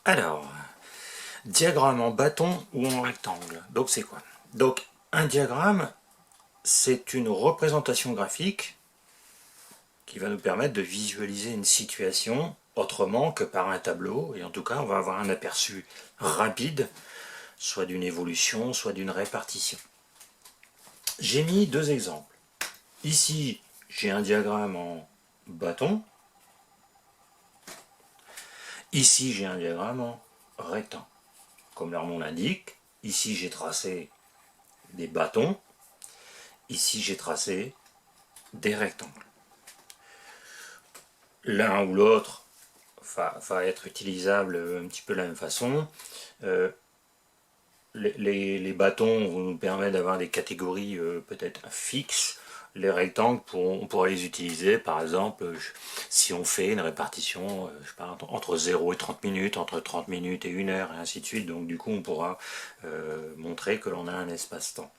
Alors, diagramme en bâton ou en rectangle. Donc c'est quoi? Donc un diagramme, c'est une représentation graphique qui va nous permettre de visualiser une situation autrement que par un tableau. Et en tout cas, on va avoir un aperçu rapide, soit d'une évolution, soit d'une répartition. J'ai mis deux exemples. Ici, j'ai un diagramme en bâton. Ici, j'ai un diagramme en rectangle. Comme leur nom l'indique, ici j'ai tracé des bâtons, ici j'ai tracé des rectangles. L'un ou l'autre va être utilisable un petit peu de la même façon. Les bâtons vont nous permettre d'avoir des catégories peut-être fixes. Les rectangles, on pourra les utiliser, par exemple, si on fait une répartition je sais pas, entre 0 et 30 minutes, entre 30 minutes et 1 heure, et ainsi de suite. Donc du coup, on pourra montrer que l'on a un espace-temps.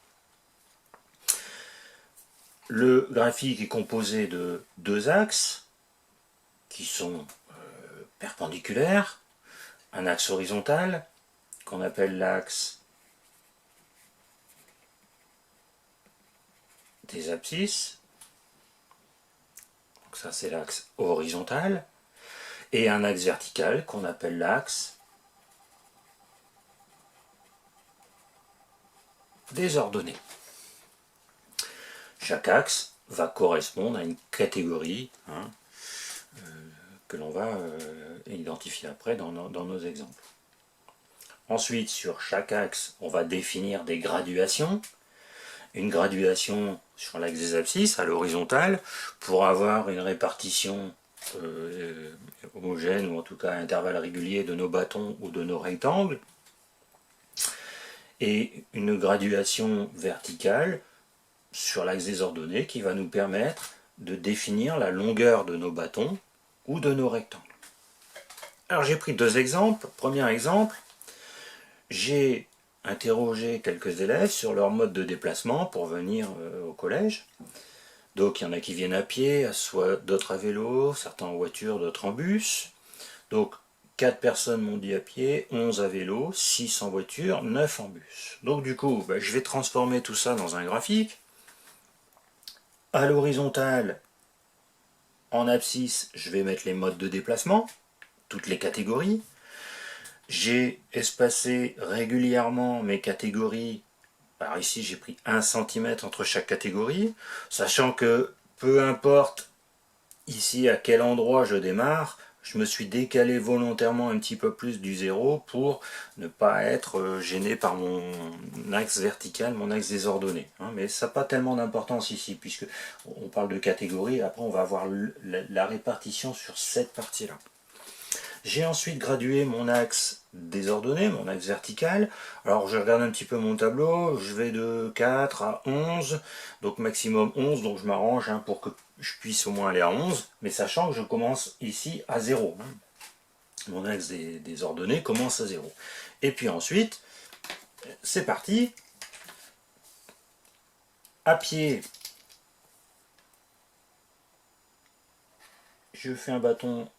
Le graphique est composé de deux axes qui sont perpendiculaires, un axe horizontal qu'on appelle l'axe des abscisses, donc ça c'est l'axe horizontal, et un axe vertical qu'on appelle l'axe des ordonnées. Chaque axe va correspondre à une catégorie que l'on va identifier après dans nos exemples. Ensuite, sur chaque axe, on va définir des graduations. Une graduation sur l'axe des abscisses à l'horizontale pour avoir une répartition homogène ou en tout cas à intervalles réguliers de nos bâtons ou de nos rectangles, et une graduation verticale sur l'axe des ordonnées qui va nous permettre de définir la longueur de nos bâtons ou de nos rectangles. Alors j'ai pris deux exemples. Premier exemple, j'ai interrogé quelques élèves sur leur mode de déplacement pour venir au collège. Donc il y en a qui viennent à pied, soit d'autres à vélo, certains en voiture, d'autres en bus. Donc 4 personnes m'ont dit à pied, 11 à vélo, 6 en voiture, 9 en bus. Donc du coup, je vais transformer tout ça dans un graphique. À l'horizontale, en abscisse, je vais mettre les modes de déplacement, toutes les catégories. J'ai espacé régulièrement mes catégories. Alors ici, j'ai pris 1 cm entre chaque catégorie, sachant que peu importe ici à quel endroit je démarre, je me suis décalé volontairement un petit peu plus du zéro pour ne pas être gêné par mon axe vertical, mon axe des ordonnées. Mais ça n'a pas tellement d'importance ici, puisque on parle de catégorie, après on va voir la répartition sur cette partie-là. J'ai ensuite gradué mon axe des ordonnées, mon axe vertical. Alors je regarde un petit peu mon tableau, je vais de 4 à 11, donc maximum 11, donc je m'arrange pour que je puisse au moins aller à 11, mais sachant que je commence ici à 0. Mon axe des ordonnées commence à 0. Et puis ensuite, c'est parti. À pied, je fais un bâton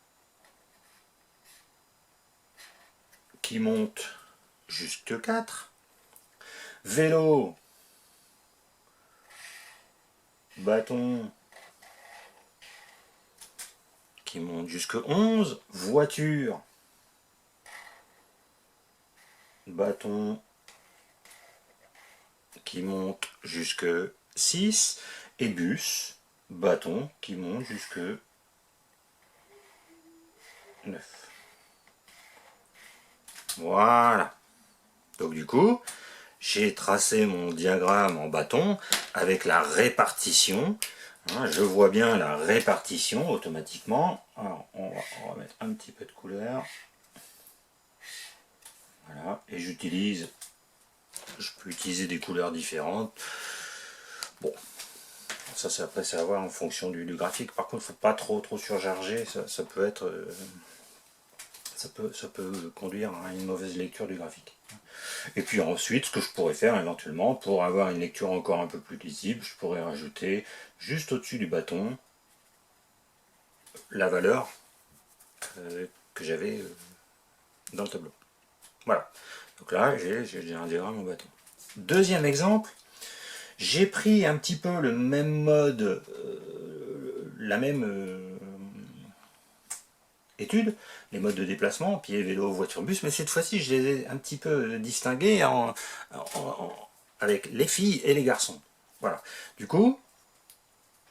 qui monte jusque 4. Vélo, bâton qui monte jusque 11. Voiture, bâton qui monte jusque 6. Et bus, bâton qui monte jusque 9. Voilà. Donc du coup, j'ai tracé mon diagramme en bâton avec la répartition. Je vois bien la répartition automatiquement. Alors, on va mettre un petit peu de couleur. Voilà. Et je peux utiliser des couleurs différentes. Bon, ça c'est après c'est à voir en fonction du graphique. Par contre, il ne faut pas trop surcharger. Ça peut être, ça peut conduire à une mauvaise lecture du graphique. Et puis ensuite, ce que je pourrais faire éventuellement, pour avoir une lecture encore un peu plus lisible, je pourrais rajouter juste au-dessus du bâton la valeur que j'avais dans le tableau. Voilà. Donc là, j'ai un diagramme en bâton. Deuxième exemple, j'ai pris un petit peu le même mode, la même étude, les modes de déplacement, pied, vélo, voiture, bus, mais cette fois-ci, je les ai un petit peu distingués avec les filles et les garçons. Voilà. Du coup,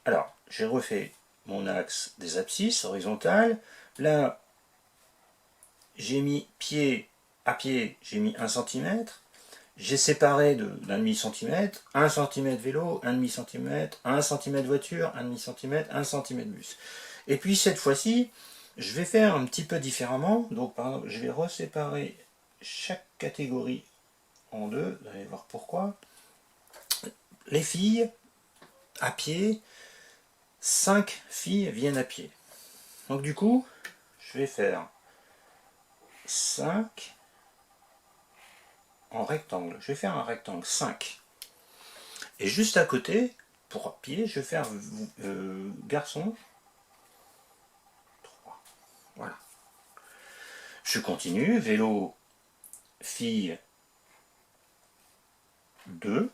alors, j'ai refait mon axe des abscisses horizontales. Là, j'ai mis pied à pied, j'ai mis 1 cm. J'ai séparé d'un demi-centimètre, 1 cm vélo, 1 demi-cm, 1 cm voiture, 1 demi-cm, 1 cm bus. Et puis cette fois-ci, je vais faire un petit peu différemment. Donc par exemple, je vais reséparer chaque catégorie en deux. Vous allez voir pourquoi. Les filles, à pied, 5 filles viennent à pied. Donc du coup, je vais faire 5 en rectangle. Je vais faire un rectangle 5. Et juste à côté, pour pied, je vais faire garçon 3. Voilà. Je continue, vélo, fille 2,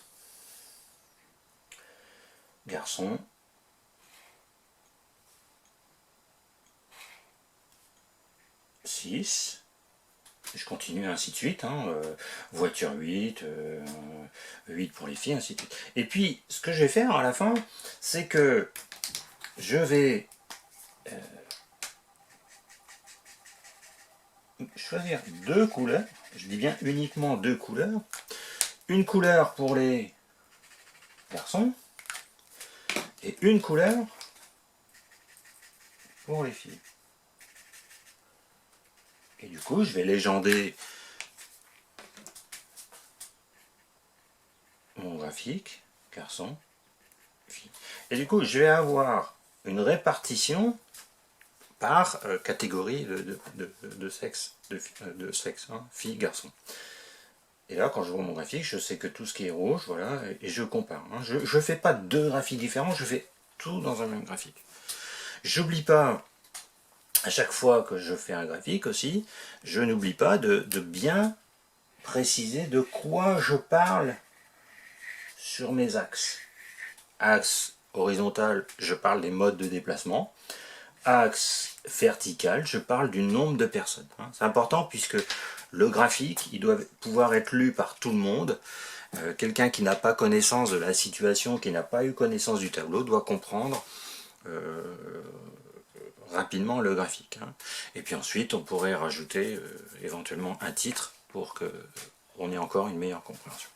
garçon 6. Je continue ainsi de suite, hein, voiture 8, 8 pour les filles, ainsi de suite. Et puis, ce que je vais faire à la fin, c'est que je vais choisir 2 couleurs, je dis bien uniquement 2 couleurs, une couleur pour les garçons et une couleur pour les filles. Et du coup, je vais légender mon graphique, garçon, fille. Et du coup, je vais avoir une répartition par catégorie de sexe, hein, fille, garçon. Et là, quand je vois mon graphique, je sais que tout ce qui est rouge, voilà, et je compare. Hein. Je ne fais pas 2 graphiques différents, je fais tout dans un même graphique. J'oublie pas, à chaque fois que je fais un graphique aussi, je n'oublie pas de bien préciser de quoi je parle sur mes axes. Axe horizontal, je parle des modes de déplacement. Axe vertical, je parle du nombre de personnes. C'est important puisque le graphique, il doit pouvoir être lu par tout le monde. Quelqu'un qui n'a pas connaissance de la situation, qui n'a pas eu connaissance du tableau, doit comprendre rapidement le graphique. Et puis ensuite, on pourrait rajouter éventuellement un titre pour qu'on ait encore une meilleure compréhension.